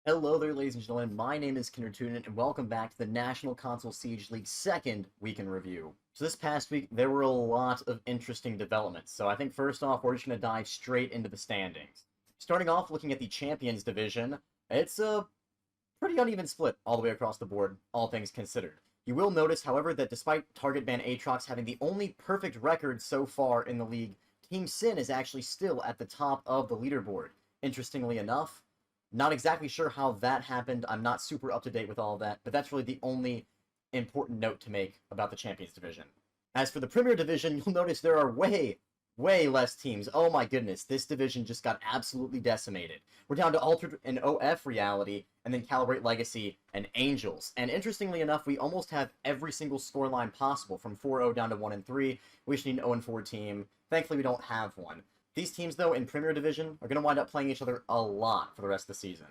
Hello there, ladies and gentlemen. My name is Kinder Tunin, and welcome back to the National Console Siege League second week in review. So this past week, there were a lot of interesting developments. So I think first off, we're just going to dive straight into the standings. Starting off, looking at the Champions Division, it's a pretty uneven split all the way across the board, all things considered. You will notice, however, that despite Target Ban Aatrox having the only perfect record so far in the league, Team Sin is actually still at the top of the leaderboard. Interestingly enough, not exactly sure how that happened. I'm not super up to date with all of that, but that's really the only important note to make about the Champions Division. As for the Premier Division, you'll notice there are way less teams. Oh my goodness, this division just got absolutely decimated. We're down to Altered and OF Reality, and then Calibrate Legacy and Angels. And interestingly enough, we almost have every single scoreline possible, from 4-0 down to 1-3. We just need an 0-4 team. Thankfully, we don't have one. These teams, though, in Premier Division, are going to wind up playing each other a lot for the rest of the season.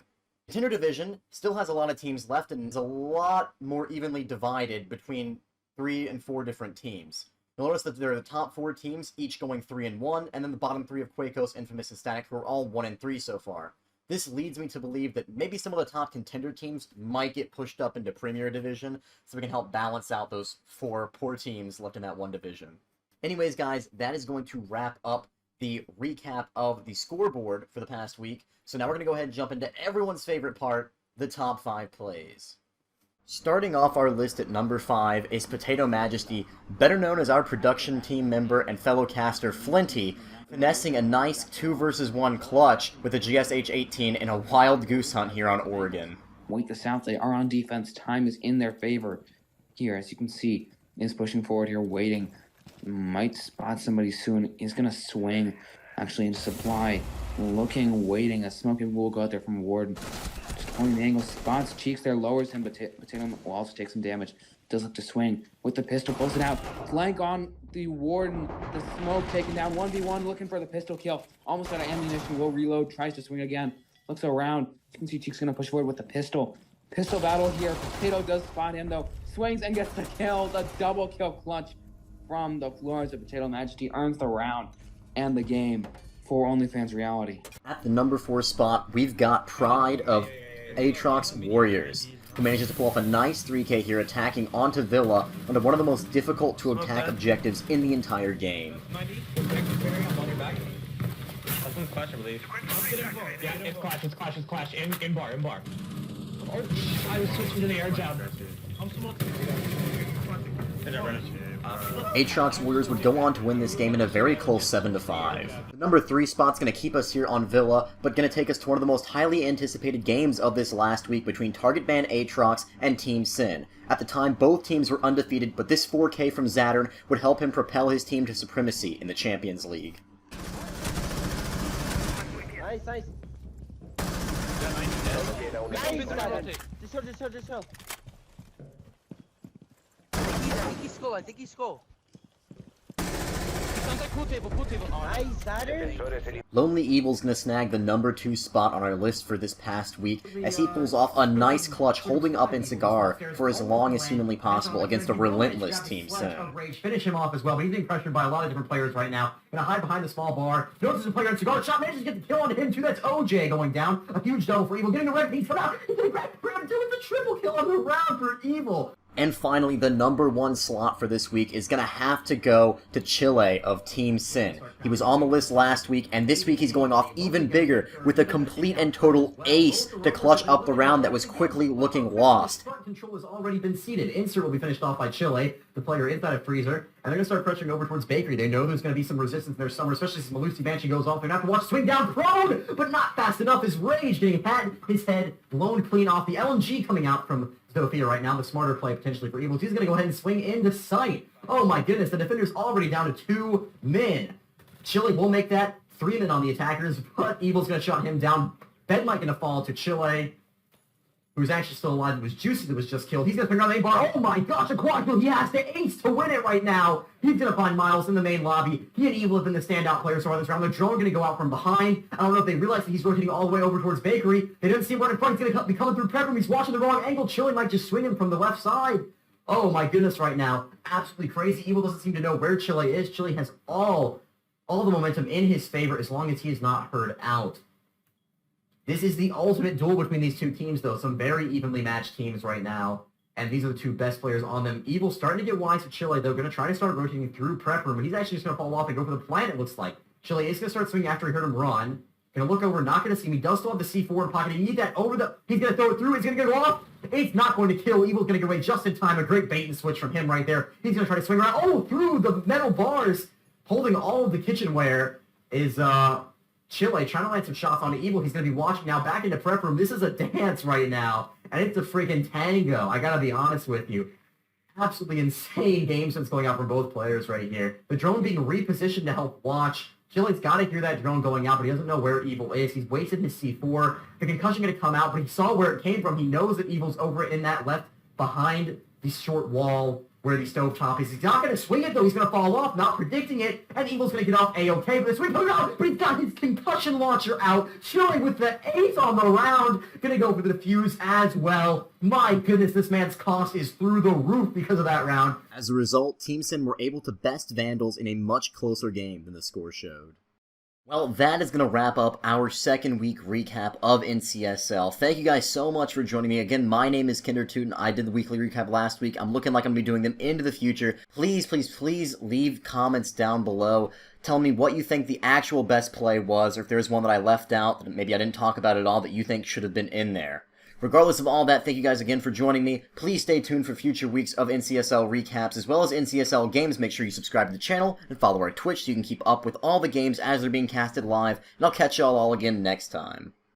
Contender Division still has a lot of teams left, and is a lot more evenly divided between 3 and 4 different teams. You'll notice that there are the top 4 teams, each going 3-1, and then the bottom 3 of Quakos, Infamous, and Static, who are all 1-3 so far. This leads me to believe that maybe some of the top contender teams might get pushed up into Premier Division, so we can help balance out those 4 poor teams left in that one division. Anyways, guys, that is going to wrap up the recap of the scoreboard for the past week. So now we're going to go ahead and jump into everyone's favorite part, the top 5 plays. Starting off our list at number 5 is Potato Majesty, better known as our production team member and fellow caster Flinty, finessing a nice 2 versus 1 clutch with a GSH-18 in a wild goose hunt here on Oregon. Wait the South, they are on defense. Time is in their favor here, as you can see. Is pushing forward here, waiting. Might spot somebody soon. He's going to swing, actually, into supply. Looking, waiting. A smoking will go out there from Warden. Just pointing the angle. Spots Cheeks there, lowers him, but Potato will also take some damage. Does look to swing with the pistol. Pulls it out. Flank on the Warden. The smoke taken down. 1v1 looking for the pistol kill. Almost out of ammunition. Will reload. Tries to swing again. Looks around. You can see Cheeks going to push forward with the pistol. Pistol battle here. Potato does spot him, though. Swings and gets the kill. The double kill clutch from the floors of Potato Majesty earns the round and the game for OnlyFans Reality. At the number 4 spot, we've got Pride of Aatrox Warriors, who manages to pull off a nice 3K here, attacking onto Villa under one of the most difficult to attack objectives in the entire game. Clash, I believe. Yeah, it's Clash. In bar. Or, I was switching to the air jab. I'm smoking. Aatrox Warriors would go on to win this game in a very close 7-5. The number 3 spot's going to keep us here on Villa, but going to take us to one of the most highly anticipated games of this last week between Target Ban Aatrox and Team Sin. At the time, both teams were undefeated, but this 4K from Zattern would help him propel his team to supremacy in the Champions League. Nice. Just hold. I think he's score. Sounds like pool table. Nice, Zattern. Lonely Evil's gonna snag the number 2 spot on our list for this past week, as he pulls off a nice clutch holding up in Cigar for as long as humanly possible against a relentless Team Sin. Finish him off as well, but he's being pressured by a lot of different players right now. Gonna hide behind the small bar. Notices a player on Cigar. Shot manages to get the kill on him too. That's OJ going down. A huge double for Evil. Getting a red piece for now. He's gonna grab Brown doing the triple kill on the round for Evil. And finally, the number 1 slot for this week is going to have to go to Chile of Team Sin. He was on the list last week, and this week he's going off even bigger with a complete and total ace to clutch up the round that was quickly looking lost. Front control has already been seated. Insert will be finished off by Chile, the player inside of Freezer, and they're going to start pressuring over towards Bakery. They know there's going to be some resistance in their summer, especially since Malusi Banshee goes off. They're going to have to watch swing down prone, but not fast enough. His Rage getting his head blown clean off. The LMG coming out from Sophia right now, the smarter play potentially for Evil. He's going to go ahead and swing into sight. Oh my goodness, the defender's already down to 2 men. Chile will make that 3 men on the attackers, but Evil's going to shut him down. Bedmite going to fall to Chile, who's actually still alive. It was Juicy that was just killed. He's going to pick up a bar. Oh my gosh, a quad kill. He has to ace to win it right now. He's going to find Miles in the main lobby. He and Evil have been the standout players so far this round. The drone going to go out from behind. I don't know if they realize that he's rotating all the way over towards Bakery. They didn't see him right in front. He's going to be coming through Pepper. He's watching the wrong angle. Chile might just swing him from the left side. Oh my goodness right now. Absolutely crazy. Evil doesn't seem to know where Chile is. Chile has all the momentum in his favor as long as he is not heard out. This is the ultimate duel between these two teams, though. Some very evenly matched teams right now. And these are the two best players on them. Evil's starting to get wise to Chile, though. Going to try to start rotating through Prep Room, but he's actually just going to fall off and go for the plant, it looks like. Chile is going to start swinging after he heard him run. Going to look over, not going to see him. He does still have the C4 in pocket. He needs that over the... He's going to throw it through. He's going to get it off. It's not going to kill. Evil's going to get away just in time. A great bait and switch from him right there. He's going to try to swing around. Oh, through the metal bars. Holding all of the kitchenware is Chile trying to land some shots onto Evil. He's going to be watching now back into Prep Room. This is a dance right now. And it's a freaking tango. I got to be honest with you. Absolutely insane game sense going out from both players right here. The drone being repositioned to help watch. Chile's got to hear that drone going out, but he doesn't know where Evil is. He's wasted his C4. The concussion going to come out, but he saw where it came from. He knows that Evil's over in that left behind the short wall where the stovetop is. He's not going to swing it, though. He's going to fall off, not predicting it, and Evil's going to get off A-OK, but the swing comes out, but he's got his concussion launcher out, Chile with the ace on the round, going to go for the defuse as well. My goodness, this man's cost is through the roof because of that round. As a result, Team Sin were able to best Vandals in a much closer game than the score showed. Well, that is going to wrap up our second week recap of NCSL. Thank you guys so much for joining me. Again, my name is Kindertooten. I did the weekly recap last week. I'm looking like I'm going to be doing them into the future. Please, please, please leave comments down below. Tell me what you think the actual best play was, or if there's one that I left out, that maybe I didn't talk about at all, that you think should have been in there. Regardless of all that, thank you guys again for joining me. Please stay tuned for future weeks of NCSL recaps as well as NCSL games. Make sure you subscribe to the channel and follow our Twitch so you can keep up with all the games as they're being casted live. And I'll catch y'all all again next time.